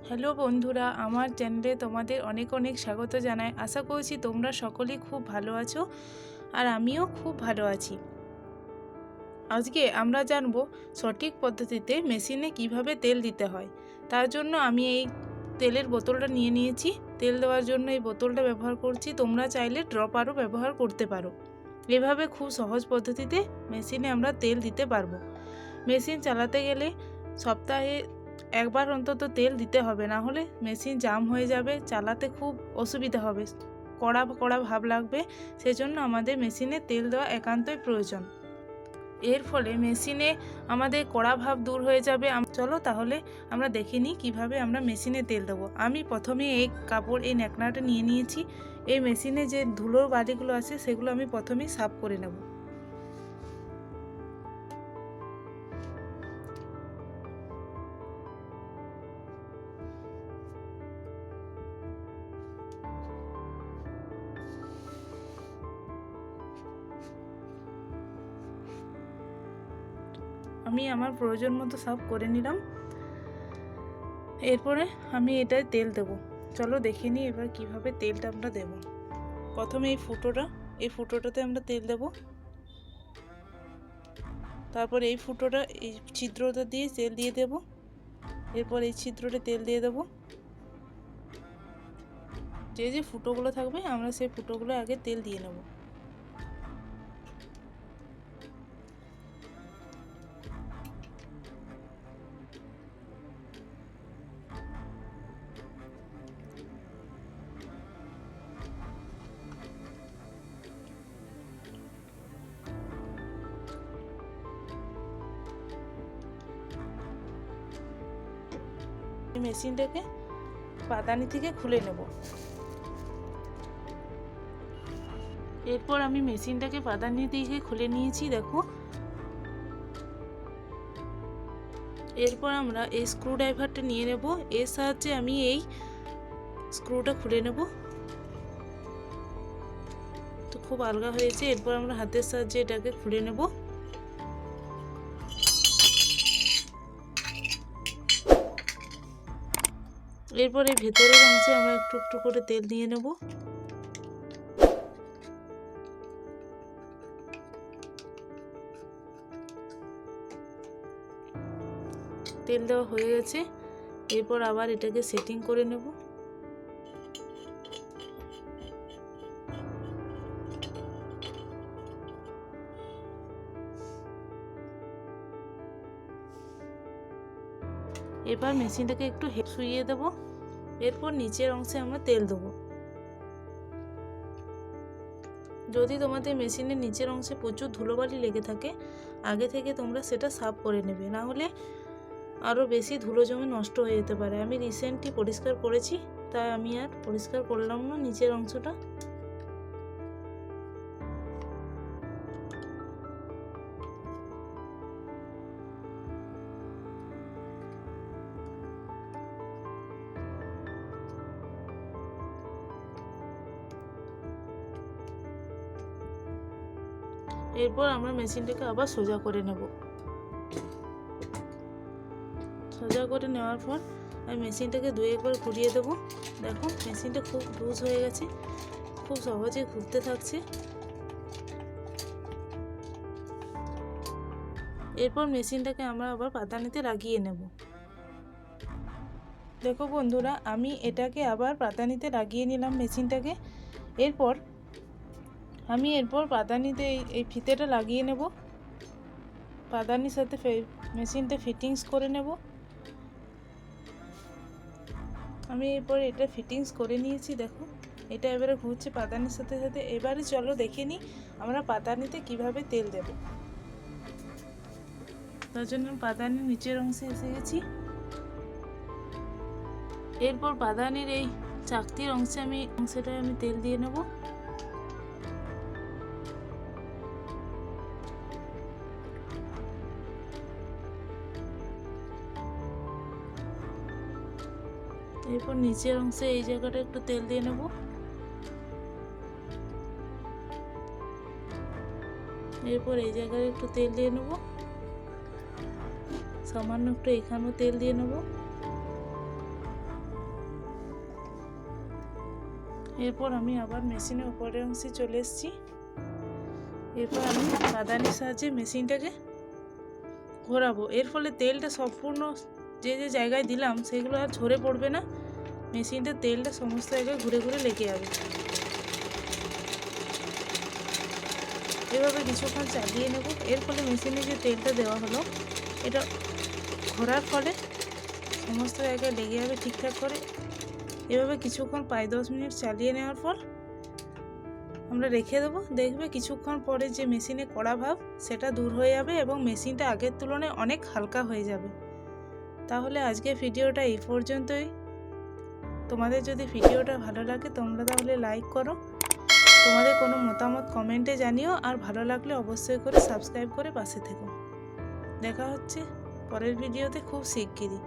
Hello বন্ধুরা, আমার চ্যানেলে তোমাদের অনেক অনেক স্বাগত জানাই। আশা করছি তোমরা সকলেই খুব ভালো আছো আর আমিও খুব ভালো আছি। আজকে আমরা জানবো সঠিক পদ্ধতিতে মেশিনে কিভাবে তেল দিতে হয়। তার জন্য আমি এই তেলের বোতলটা নিয়ে নিয়েছি। তেল দেওয়ার জন্য এই বোতলটা ব্যবহার করছি। তোমরা চাইলে ড্রপারও ব্যবহার করতে পারো। এভাবে খুব সহজ পদ্ধতিতে মেশিনে আমরা তেল দিতে পারবো। মেশিন চালাতে গেলে সপ্তাহে একবার অন্তত তেল দিতে হবে, না হলে মেশিন জাম হয়ে যাবে, চালাতে খুব অসুবিধা হবে, কড়া কড়া ভাব লাগবে। সেজন্য আমাদের মেশিনে তেল দেওয়া একান্তই প্রয়োজন। এর ফলে মেশিনে আমাদের কড়া ভাব দূর হয়ে যাবে। চলো তাহলে আমরা দেখে নিই কীভাবে আমরা মেশিনে তেল দেবো। আমি প্রথমে এই ন্যাকড়াটা নিয়ে নিয়েছি। এই মেশিনে যে ধুলোর বালিগুলো আছে সেগুলো আমি প্রথমেই সাফ করে নেব। আমি আমার প্রয়োজন মতো সাফ করে নিলাম। এরপরে আমি এটায় তেল দেব। চলো দেখে নিই এবার কিভাবে তেলটা আমরা দেব। প্রথমে এই ফুটোটাতে আমরা তেল দেব। তারপর এই ছিদ্রটা দিয়ে তেল দিয়ে দেব। এরপর এই ছিদ্রটা তেল দিয়ে দেব। যে ফুটোগুলো থাকবে আমরা সেই ফুটোগুলো আগে তেল দিয়ে নেব। মেশিনটাকে পাদানি থেকে খুলে নেব। এরপর আমি মেশিনটাকে পাদানি থেকে খুলে নিয়েছি, দেখো। এরপর আমরা এই স্ক্রু ড্রাইভারটা নিয়ে নেব। এর সাহায্যে আমি এই স্ক্রুটা খুলে নেব। তো খুব আলগা হয়েছে। এরপর আমরা হাতের সাহায্যে এটাকে খুলে নেব। এরপর এই ভেতরের অংশে আমরা একটু একটু করে তেল দিয়ে নেব। তেল দেওয়া হয়ে গেছে। এরপর আবার এটাকে সেটিং করে নেব। এবার মেশিনটাকে একটু শুইয়ে দেব। এরপর নিচের অংশে আমরা তেল দেবো। যদি তোমাদের মেশিনের নিচের অংশে প্রচুর ধুলোবালি লেগে থাকে, আগে থেকে তোমরা সেটা সাফ করে নেবে, না হলে আরও বেশি ধুলো জমে নষ্ট হয়ে যেতে পারে। আমি রিসেন্টলি পরিষ্কার করেছি, তাই আমি আর পরিষ্কার করলাম না নিচের অংশটা। এরপর আমরা মেশিনটাকে আবার সোজা করে নেব। সোজা করে নেওয়ার পর আমি মেশিনটাকে একবার ঘুরিয়ে দেবো। দেখো মেশিনটা খুব লুজ হয়ে গেছে, খুব সহজে ঘুরতে থাকছে। এরপর মেশিনটাকে আমরা আবার পাদানিতে লাগিয়ে নেব। দেখো বন্ধুরা, আমি এটাকে আবার পাদানিতে লাগিয়ে নিলাম মেশিনটাকে। এরপর পাদানিতে এই ফিতেটা লাগিয়ে নেব। পাদানির সাথে মেশিনটা ফিটিংস করে নেব। আমি এরপর এটা ফিটিংস করে নিয়েছি। দেখো এটা এবারে ঘুরছে পাদানির সাথে সাথে। এবারে চলো দেখে নিই আমরা পাদানিতে কিভাবে তেল দেব। তার জন্য পাদানির নিচের অংশে এসে গেছি। এরপর পাদানির এই চাকতির অংশটায় আমি তেল দিয়ে নেব। এরপর নিচের অংশে এই জায়গাটা একটু তেল দিয়ে নেব। এরপর এই জায়গায় একটু তেল দিয়ে নেব। সামান্য একটু এখানেও তেল দিয়ে নেব। এরপর আমি আবার মেশিনের উপরের অংশে চলে এসেছি। এরপর আমি কাঁদানির সাহায্যে মেশিনটাকে ঘোরাবো। এর ফলে তেলটা সম্পূর্ণ যে যে জায়গায় দিলাম সেগুলো আর ঝরে পড়বে না, মেশিনটা তেলটা সমস্ত জায়গায় ঘুরে ঘুরে লেগে যাবে। এভাবে কিছুক্ষণ চালিয়ে নেব। এর ফলে মেশিনে যে তেলটা দেওয়া হলো এটা ঘোরার ফলে সমস্ত জায়গায় লেগে যাবে ঠিকঠাক করে। এভাবে কিছুক্ষণ 5-10 মিনিট চালিয়ে নেওয়ার পর আমরা রেখে দেবো। দেখবে কিছুক্ষণ পরে যে মেশিনে কড়া ভাব সেটা দূর হয়ে যাবে এবং মেশিনটা আগের তুলনায় অনেক হালকা হয়ে যাবে। তাহলে আজকে ভিডিওটা এই পর্যন্তই। তোমাদের যদি ভিডিওটা ভালো লাগে তোমরা তাহলে লাইক করো, তোমাদের কোনো মতামত কমেন্টে জানিও, আর ভালো লাগলে অবশ্যই করে সাবস্ক্রাইব করে পাশে থেকো। দেখা হচ্ছে পরের ভিডিওতে খুব শিগগিরই।